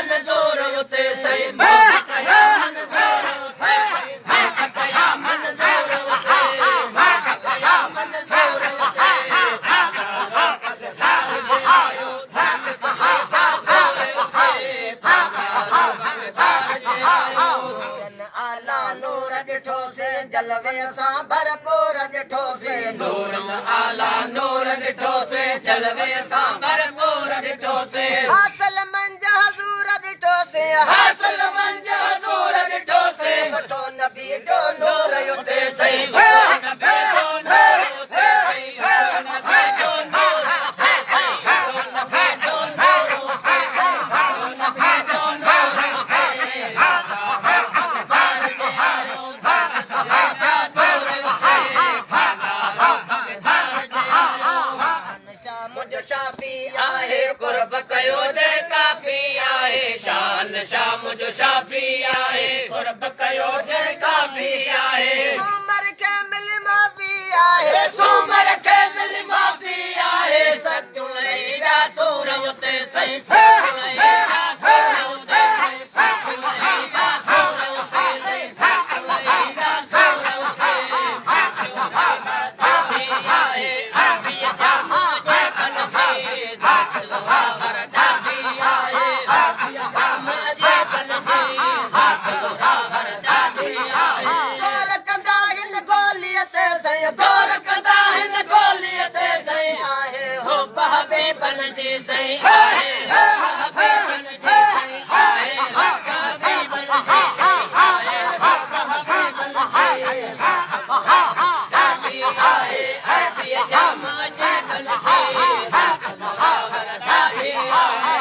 मंज़ूर उते सही जलवे सां भरपूर ॾिठोसीं नूर आला नूर ॾिठोसीं जलवे सां भरपूर ॾिठोसीं हासिल मंझ हज़ूर ॾिठोसीं हासिल मंझ हज़ूर ॾिठोसीं वठो नबी जो नूर उते सही नबी जो नूर उते सही नबी जो नूर उते सही नबी जो नूर उते सही नबी जो नूर उते सही बार के आयो बार सहाजा दूर उते शाम जो शाफी आहे कुर्ब कयो दे काफ़ी आहे शान शाम जो शाफी आहे कुर्ब कयो दे काफ़ी आहे सूमर खे मिल माफ़ी आहे सूमर खे मिल माफ़ी आहे सचूं एॾा सूर उते सही सचूं एॾा सूर उते सही सचूं एॾा सूर उते सही सचूं एॾा सूर उते काफ़ी आहे काफ़ी जा मुझे कन खे धाकलो हावर ॾाढी आहे काफ़ी जा मुझे कन खे धाकलो हावर ॾाढी आहे गौर कंदा हिन गोलीअ ते सही गौर कंदा हिन गोलीअ ते सही आहे हो बहबे बन जी सही आहे बहबे बन जी सही आहे बहबे बन जी सही आहे बहबे बन जी ॾाढी आहे अरबी जा मुझे बन जी धाकलो हावर ॾाढी आहे